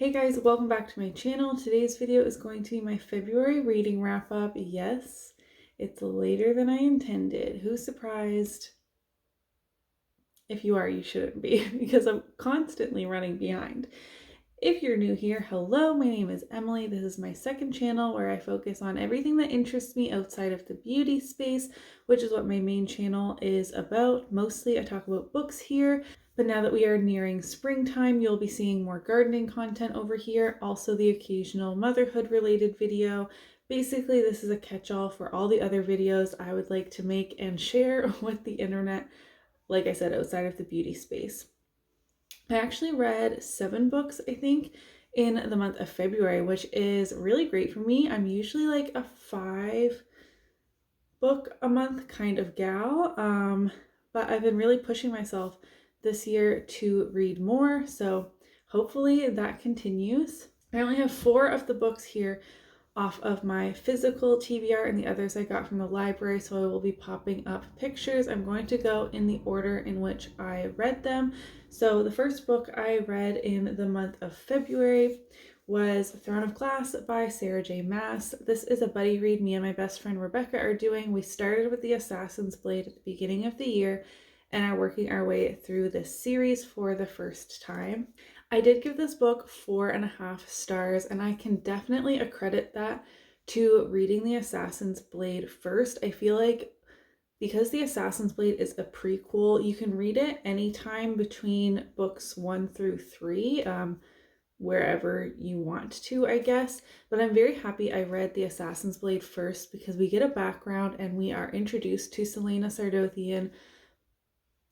Hey guys, welcome back to my channel. Today's video is going to be my February reading wrap up. Yes, it's later than I intended. Who's surprised? If you are, you shouldn't be because I'm constantly running behind. If you're new here, hello, my name is Emily. This is my second channel where I focus on everything that interests me outside of the beauty space, which is what my main channel is about. Mostly I talk about books here, but now that we are nearing springtime, you'll be seeing more gardening content over here. Also the occasional motherhood related video. Basically, this is a catch-all for all the other videos I would like to make and share with the internet, like I said, outside of the beauty space. I actually read 7 books, I think, in the month of February, which is really great for me. I'm usually like a 5 book a month kind of gal, but I've been really pushing myself this year to read more, so hopefully that continues. I only have 4 of the books here off of my physical TBR, and the others I got from the library, so I will be popping up pictures. I'm going to go in the order in which I read them. So the first book I read in the month of February was Throne of Glass by Sarah J. Maas. This is a buddy read me and my best friend Rebecca are doing. We started with The Assassin's Blade at the beginning of the year and are working our way through this series for the first time. I did give this book 4.5 stars, and I can definitely accredit that to reading The Assassin's Blade first. I feel like because The Assassin's Blade is a prequel, you can read it anytime between books 1 through 3, wherever you want to, I guess. But I'm very happy I read The Assassin's Blade first because we get a background and we are introduced to Celaena Sardothien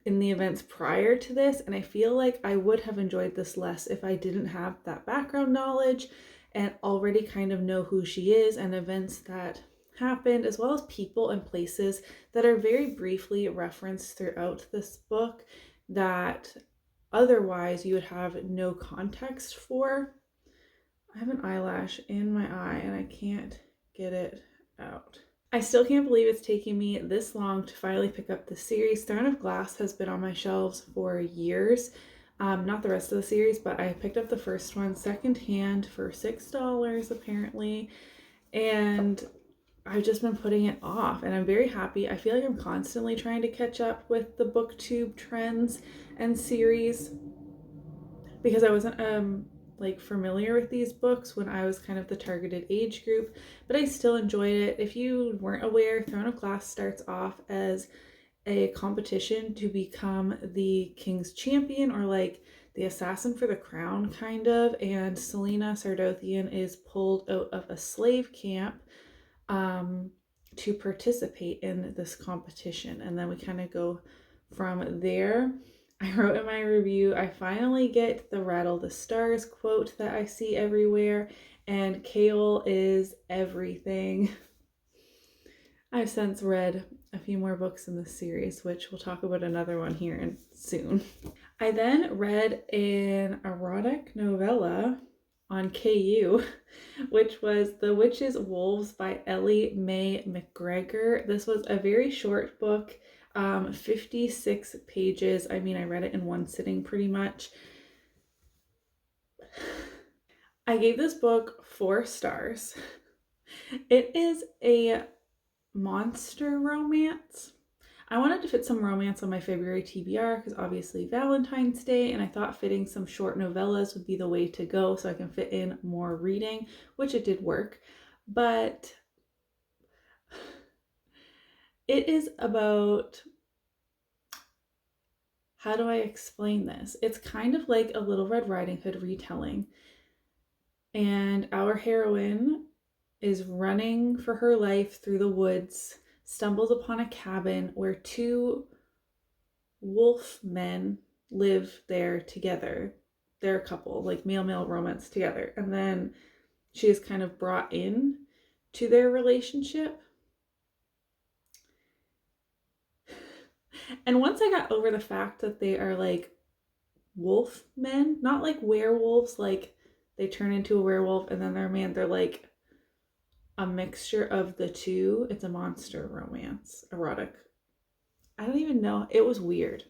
in the events prior to this, and I feel like I would have enjoyed this less if I didn't have that background knowledge and already kind of know who she is and events that happened, as well as people and places that are very briefly referenced throughout this book that otherwise you would have no context for. I have an eyelash in my eye and I can't get it out. I still can't believe it's taking me this long to finally pick up the series. Throne of Glass has been on my shelves for years. Not the rest of the series, but I picked up the first one secondhand for $6 apparently, and I've just been putting it off, and I'm very happy. I feel like I'm constantly trying to catch up with the booktube trends and series because I wasn't like familiar with these books when I was kind of the targeted age group, but I still enjoyed it. If you weren't aware, Throne of Glass starts off as a competition to become the king's champion, or like the assassin for the crown kind of, and Celaena Sardothien is pulled out of a slave camp to participate in this competition, and then we kind of go from there. I wrote in my review, I finally get the rattle the stars quote that I see everywhere, and Kale is everything. I've since read a few more books in this series, which we'll talk about another one here soon. I then read an erotic novella on KU, which was The Witch's Wolves by Ellie Mae McGregor. This was a very short book. 56 pages. I mean, I read it in one sitting pretty much. I gave this book 4 stars. It is a monster romance. I wanted to fit some romance on my February TBR because obviously Valentine's Day, and I thought fitting some short novellas would be the way to go so I can fit in more reading, which it did work. But it is about, how do I explain this? It's kind of like a Little Red Riding Hood retelling. And our heroine is running for her life through the woods, stumbles upon a cabin where 2 wolf men live there together. They're a couple, like male-male romance together. And then she is kind of brought in to their relationship. And once I got over the fact that they are like wolf men, not like werewolves, like they turn into a werewolf and then they're a man, they're like a mixture of the two. It's a monster romance, erotic. I don't even know. It was weird.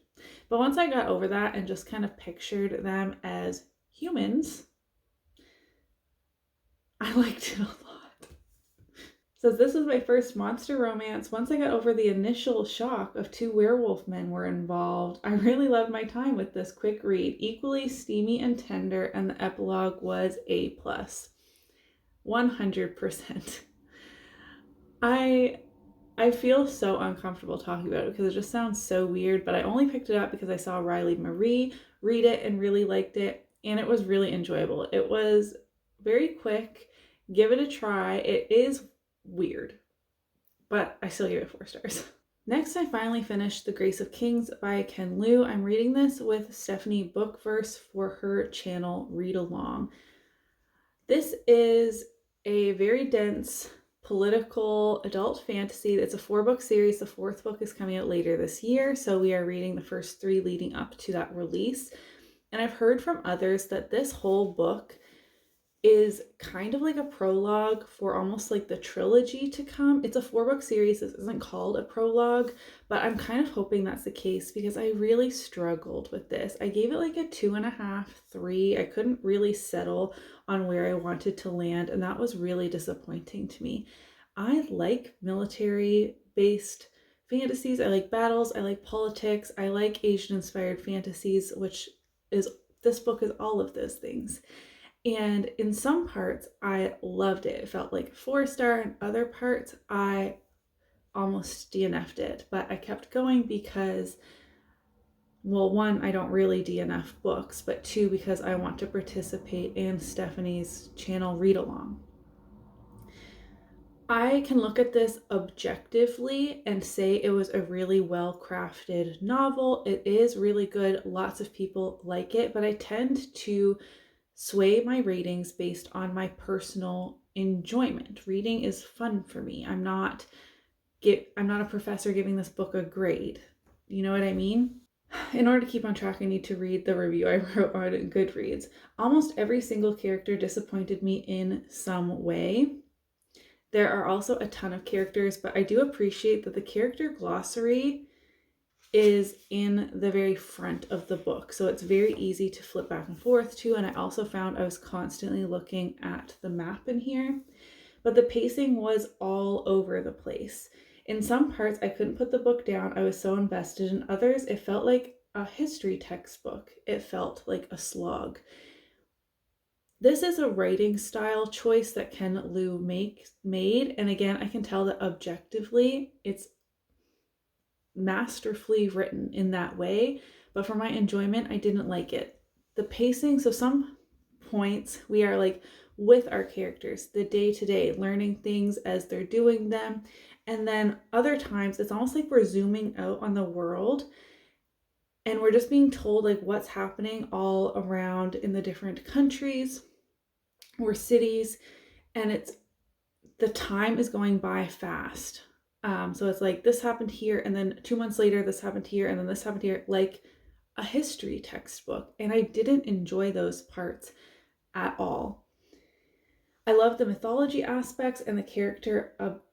But once I got over that and just kind of pictured them as humans, I liked it a lot. Says this was my first monster romance. Once I got over the initial shock of two werewolf men were involved, I really loved my time with this quick read. Equally steamy and tender, and the epilogue was A+. 100%. I feel so uncomfortable talking about it because it just sounds so weird, but I only picked it up because I saw Riley Marie read it and really liked it, and it was really enjoyable. It was very quick. Give it a try. It is weird, but I still give it 4 stars. Next, I finally finished The Grace of Kings by Ken Liu. I'm reading this with Stephanie Bookverse for her channel Read Along. This is a very dense political adult fantasy. It's a 4-book series. The 4th book is coming out later this year, so we are reading the first 3 leading up to that release. And I've heard from others that this whole book is kind of like a prologue for almost like the trilogy to come. It's a 4-book series. This isn't called a prologue, but I'm kind of hoping that's the case because I really struggled with this. I gave it like a 2.5, 3. I couldn't really settle on where I wanted to land, and that was really disappointing to me. I like military-based fantasies. I like battles. I like politics. I like Asian-inspired fantasies, which is, this book is all of those things. And in some parts, I loved it. It felt like 4-star. In other parts, I almost DNF'd it. But I kept going because, well, 1, I don't really DNF books, but 2, because I want to participate in Stephanie's channel Read Along. I can look at this objectively and say it was a really well-crafted novel. It is really good. Lots of people like it, but I tend to sway my ratings based on my personal enjoyment. Reading is fun for me. I'm not a professor giving this book a grade. You know what I mean? In order to keep on track, I need to read the review I wrote on Goodreads. Almost every single character disappointed me in some way. There are also a ton of characters, but I do appreciate that the character glossary is in the very front of the book, so it's very easy to flip back and forth to. And I also found I was constantly looking at the map in here, but the pacing was all over the place. In some parts I couldn't put the book down. I was so invested. In others it felt like a history textbook. It felt like a slog. This is a writing style choice that Ken Liu made, and again, I can tell that objectively it's masterfully written in that way, but for my enjoyment, I didn't like it. The pacing, so some points we are like with our characters, the day-to-day, learning things as they're doing them, and then other times it's almost like we're zooming out on the world and we're just being told like what's happening all around in the different countries or cities, and it's, the time is going by fast. So it's like this happened here, and then 2 months later this happened here, and then this happened here, like a history textbook. And I didn't enjoy those parts at all. I love the mythology aspects and the character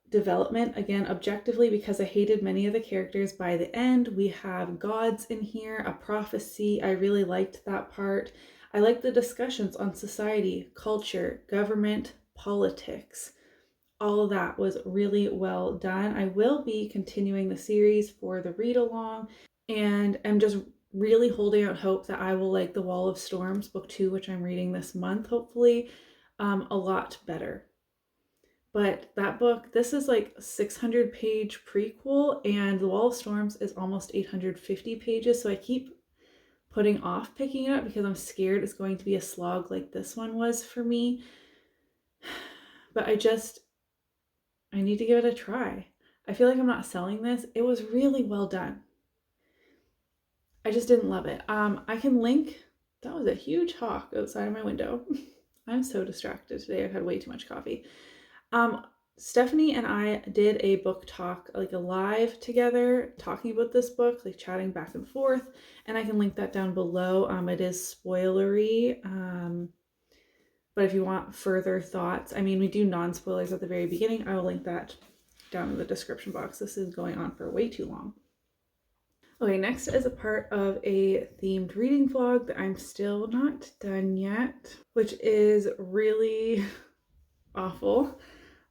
development, again, objectively, because I hated many of the characters by the end. We have gods in here, a prophecy. I really liked that part. I like the discussions on society, culture, government, politics. All of that was really well done. I will be continuing the series for the read along, and I'm just really holding out hope that I will like The Wall of Storms, book 2, which I'm reading this month, hopefully, a lot better. But that book, this is like a 600-page prequel, and The Wall of Storms is almost 850 pages, so I keep putting off picking it up because I'm scared it's going to be a slog like this one was for me. But I need to give it a try. I feel like I'm not selling this. It was really well done. I just didn't love it. I can link, that was a huge hawk outside of my window. I'm so distracted today. I've had way too much coffee. Stephanie and I did a book talk, like a live together, talking about this book, like chatting back and forth, and I can link that down below. It is spoilery, but if you want further thoughts, I mean, we do non-spoilers at the very beginning. I will link that down in the description box. This is going on for way too long. Okay, next is a part of a themed reading vlog that I'm still not done yet, which is really awful.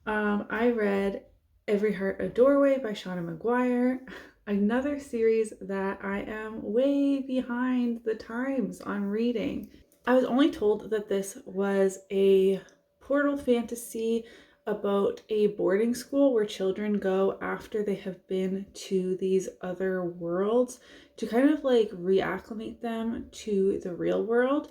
I read Every Heart a Doorway by Shauna Maguire, another series that I am way behind the times on reading. I was only told that this was a portal fantasy about a boarding school where children go after they have been to these other worlds to kind of like reacclimate them to the real world.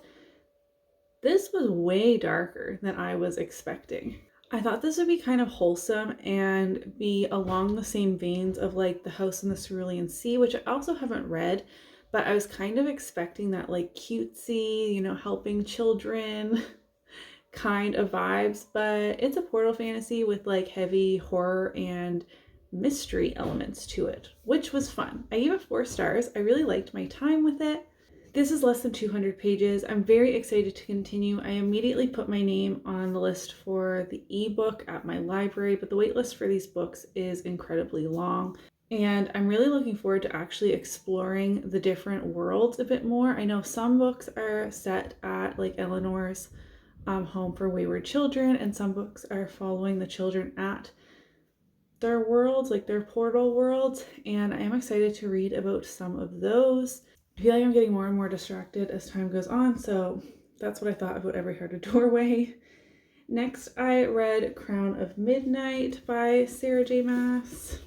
This was way darker than I was expecting. I thought this would be kind of wholesome and be along the same veins of like The House in the Cerulean Sea, which I also haven't read, but I was kind of expecting that like cutesy, you know, helping children kind of vibes, but it's a portal fantasy with like heavy horror and mystery elements to it, which was fun. I gave it 4 stars. I really liked my time with it. This is less than 200 pages. I'm very excited to continue. I immediately put my name on the list for the ebook at my library, but the waitlist for these books is incredibly long. And I'm really looking forward to actually exploring the different worlds a bit more. I know some books are set at like Eleanor's Home for Wayward Children, and some books are following the children at their worlds, like their portal worlds, and I am excited to read about some of those. I feel like I'm getting more and more distracted as time goes on, so that's what I thought about Every Heart a Doorway. Next, I read Crown of Midnight by Sarah J. Maas.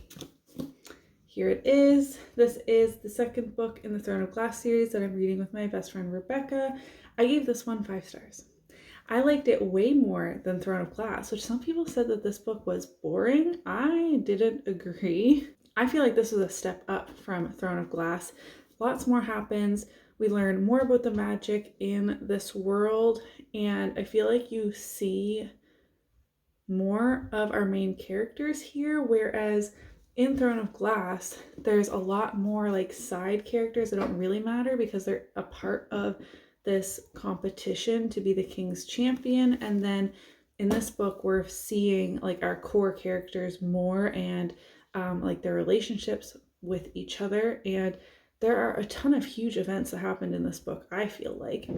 Here it is. This is the second book in the Throne of Glass series that I'm reading with my best friend Rebecca. I gave this one 5 stars. I liked it way more than Throne of Glass, which some people said that this book was boring. I didn't agree. I feel like this was a step up from Throne of Glass. Lots more happens. We learn more about the magic in this world, and I feel like you see more of our main characters here, whereas in Throne of Glass, there's a lot more like side characters that don't really matter because they're a part of this competition to be the king's champion. And then in this book, we're seeing like our core characters more and like their relationships with each other. And there are a ton of huge events that happened in this book. I feel like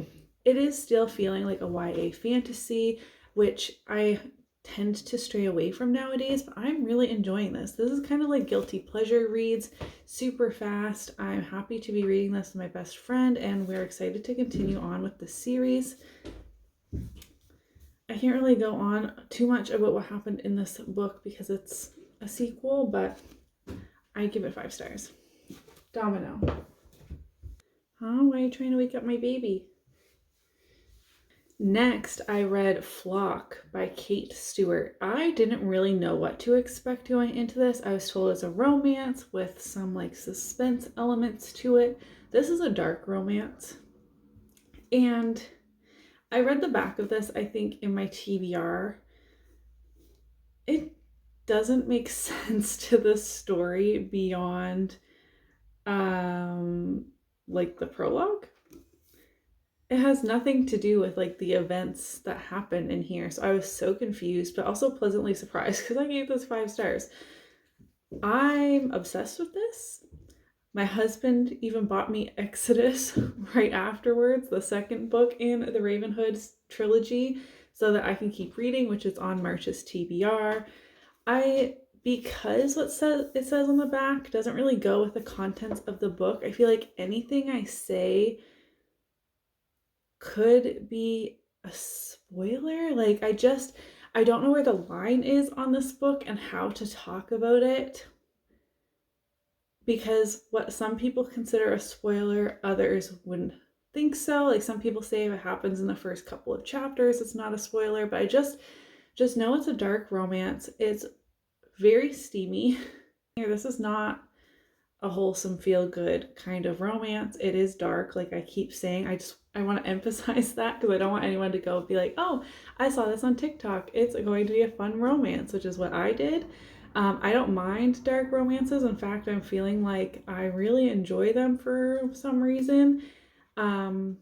it is still feeling like a YA fantasy, which I tend to stray away from nowadays, but I'm really enjoying this. This is kind of like guilty pleasure reads, super fast. I'm happy to be reading this with my best friend, and we're excited to continue on with the series. I can't really go on too much about what happened in this book because it's a sequel, but I give it 5 stars. Domino. Huh? Why are you trying to wake up my baby? Next, I read Flock by Kate Stewart. I didn't really know what to expect going into this. I was told it's a romance with some like suspense elements to it. This is a dark romance. And I read the back of this, I think, in my TBR. It doesn't make sense to the story beyond like the prologue. It has nothing to do with like the events that happen in here. So I was so confused, but also pleasantly surprised because I gave this 5 stars. I'm obsessed with this. My husband even bought me Exodus right afterwards, the second book in the Ravenhood trilogy, so that I can keep reading, which is on March's TBR. Because what it says on the back doesn't really go with the contents of the book, I feel like anything I say could be a spoiler. Like I don't know where the line is on this book and how to talk about it, because what some people consider a spoiler, others wouldn't think so. Like some people say if it happens in the first couple of chapters, it's not a spoiler, but I just know it's a dark romance. It's very steamy. This is not a wholesome, feel-good kind of romance. It is dark, like I keep saying. I want to emphasize that because I don't want anyone to go and be like, oh, I saw this on TikTok. It's going to be a fun romance, which is what I did. I don't mind dark romances. In fact, I'm feeling like I really enjoy them for some reason. I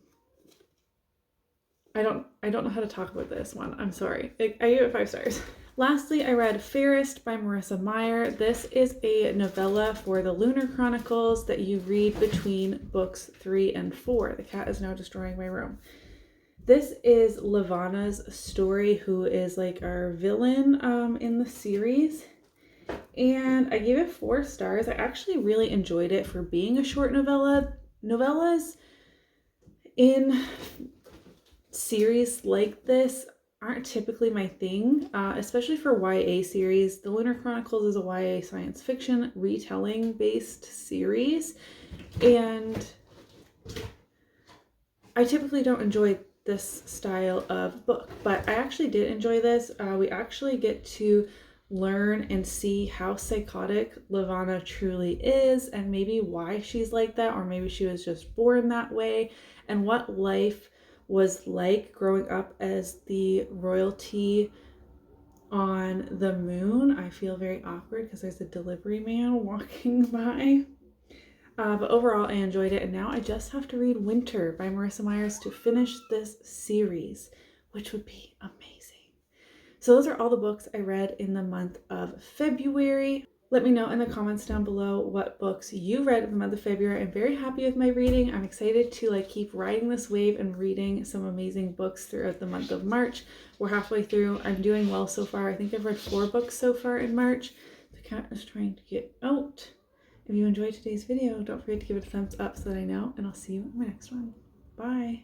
don't know how to talk about this one. I'm sorry. I gave it 5 stars. Lastly, I read Fairest by Marissa Meyer. This is a novella for the Lunar Chronicles that you read between books 3 and 4. The cat is now destroying my room. This is Levana's story, who is like our villain in the series. And I gave it 4 stars. I actually really enjoyed it for being a short novella. Novellas in series like this aren't typically my thing, especially for YA series. The Lunar Chronicles is a YA science fiction retelling based series, and I typically don't enjoy this style of book, but I actually did enjoy this. We actually get to learn and see how psychotic Levana truly is, and maybe why she's like that, or maybe she was just born that way, and what life was like growing up as the royalty on the moon. I feel very awkward because there's a delivery man walking by. But overall, I enjoyed it, and now I just have to read Winter by Marissa Myers to finish this series, which would be amazing. So those are all the books I read in the month of February. Let me know in the comments down below what books you read in the month of February. I'm very happy with my reading. I'm excited to keep riding this wave and reading some amazing books throughout the month of March. We're halfway through. I'm doing well so far. I think I've read 4 books so far in March. The cat is trying to get out. If you enjoyed today's video, don't forget to give it a thumbs up so that I know, and I'll see you in my next one. Bye.